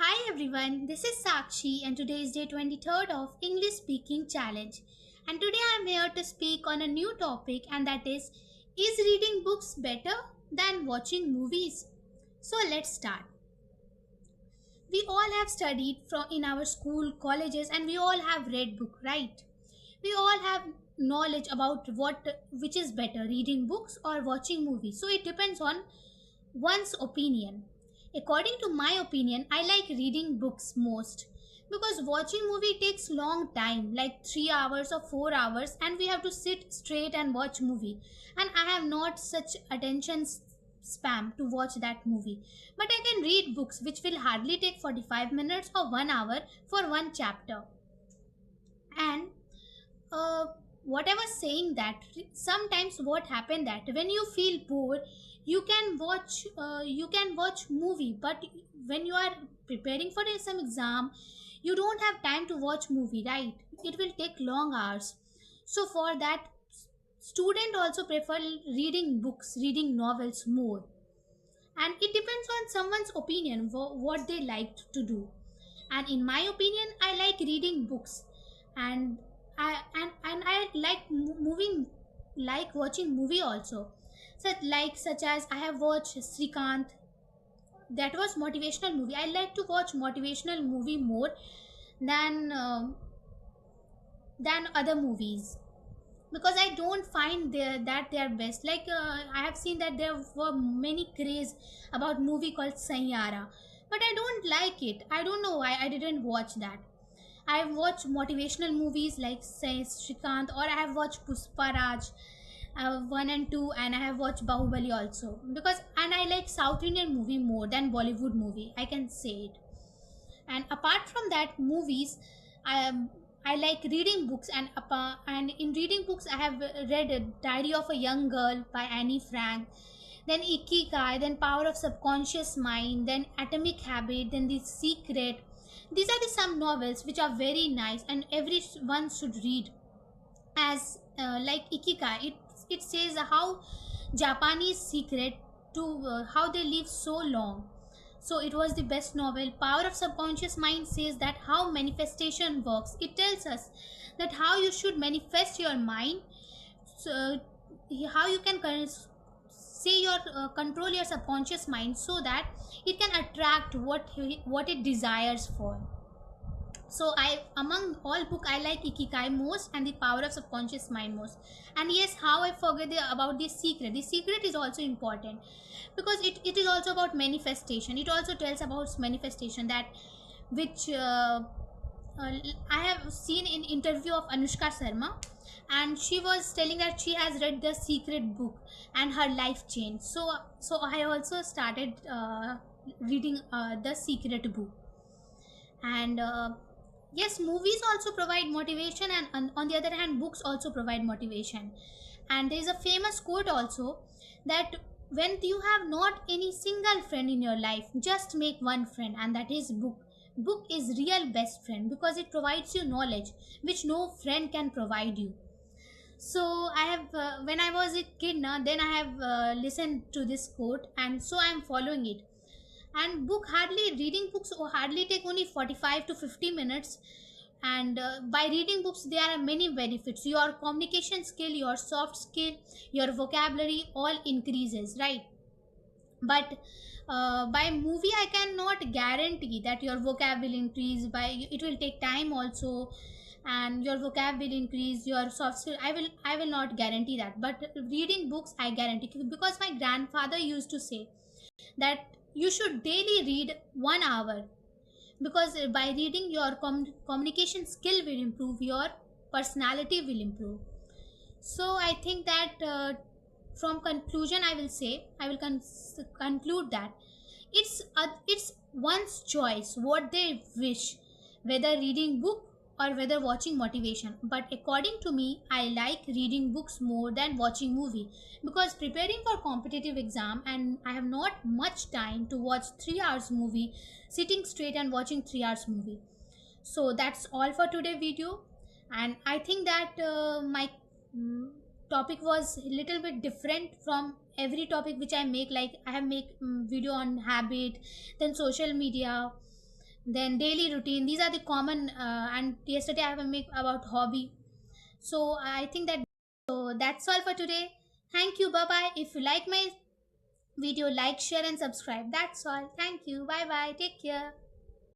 Hi everyone, this is Sakshi and today is day 23rd of English Speaking Challenge. And today I am here to speak on a new topic, and that is reading books better than watching movies? So let's start. We all have studied from in our school, colleges, and we all have read book, right? We all have knowledge about which is better, reading books or watching movies. So it depends on one's opinion. According to my opinion, I like reading books most because watching movie takes long time, like 3 hours or 4 hours, and we have to sit straight and watch movie. And I have not such attention spam to watch that movie. But I can read books which will hardly take 45 minutes or 1 hour for one chapter. And uh, what I was saying that sometimes what happened that when you feel bored, you can watch movie, but when you are preparing for some exam, you don't have time to watch movie, right? It will take long hours. So for that, student also prefer reading books, reading novels more. And it depends on someone's opinion what they like to do. And in my opinion, I like reading books, and I like moving, like watching movie also, such as I have watched Srikant. That was motivational movie. I like to watch motivational movie more than than other movies, because I don't find that they are best. I have seen that there were many craze about movie called Sanyara, but I don't like it. I don't know why I didn't watch that. I have watched motivational movies like say Shrikant, or I have watched Pusparaj 1 and 2, and I have watched Bahubali also, because and I like South Indian movie more than Bollywood movie, I can say it. And apart from that movies, i I like reading books, and in reading books I have read a Diary of a Young Girl by Annie Frank, then Ikigai, then Power of Subconscious Mind, then Atomic Habit, then The Secret. These are the some novels which are very nice and everyone should read. As like Ikigai, it says how Japanese secret to how they live so long. So it was the best novel. Power of Subconscious Mind says that how manifestation works. It tells us that how you should manifest your mind. So how you can say your control your subconscious mind so that it can attract what it desires for. So I, among all book, I like Ikigai most and the Power of Subconscious Mind most. And yes, how I forget about The Secret. The Secret is also important because it is also about manifestation. It also tells about manifestation, that which I have seen in interview of Anushka Sharma, and she was telling that she has read The Secret book and her life changed. So I also started reading The Secret book. And yes, movies also provide motivation, and on the other hand, books also provide motivation. And there is a famous quote also, that when you have not any single friend in your life, just make one friend, and that is book. Book is real best friend because it provides you knowledge which no friend can provide you. So I have when I was a kid now, then I have listened to this quote, and so I am following it. And book hardly reading books or hardly take only 45 to 50 minutes. And by reading books there are many benefits. Your communication skill, your soft skill, your vocabulary all increases, right? But by movie I cannot guarantee that your vocab will increase. By it will take time also, and your vocab will increase, your soft skill, I will not guarantee that. But reading books I guarantee, because my grandfather used to say that you should daily read 1 hour, because by reading your communication skill will improve, your personality will improve. So I think that from conclusion I will say, I will conclude that it's one's choice what they wish, whether reading book or whether watching motivation. But according to me, I like reading books more than watching movie, because preparing for competitive exam and I have not much time to watch 3 hours movie, sitting straight and watching 3 hours movie. So that's all for today video. And I think that my mm, topic was a little bit different from every topic which I make. Like I have make video on habit, then social media, then daily routine. These are the common, and yesterday I have a make about hobby. So I think that, so that's all for today. Thank you. Bye bye. If you like my video, like, share, and subscribe. That's all. Thank you. Bye bye. Take care.